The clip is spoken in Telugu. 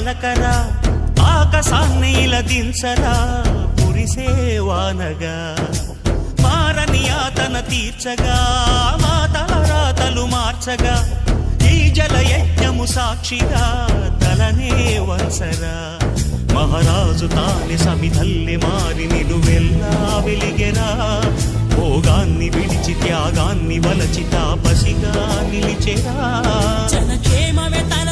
పలకరా ఆకాశాన్ని ఇలా దించరా కురిసే వానగా మారని ఆతన తీర్చగా మా తలరాతలు మార్చగా ఈ జలయజ్ఞము సాక్షిగా తలనే వంచరా మహారాజు తాని సమిధల్లి మారి నిలువెల్లా వెలిగెరా భోగాన్ని విడిచి త్యాగాన్ని వలచి తాపసిగా నిలిచెరా జనక్షేమమే తన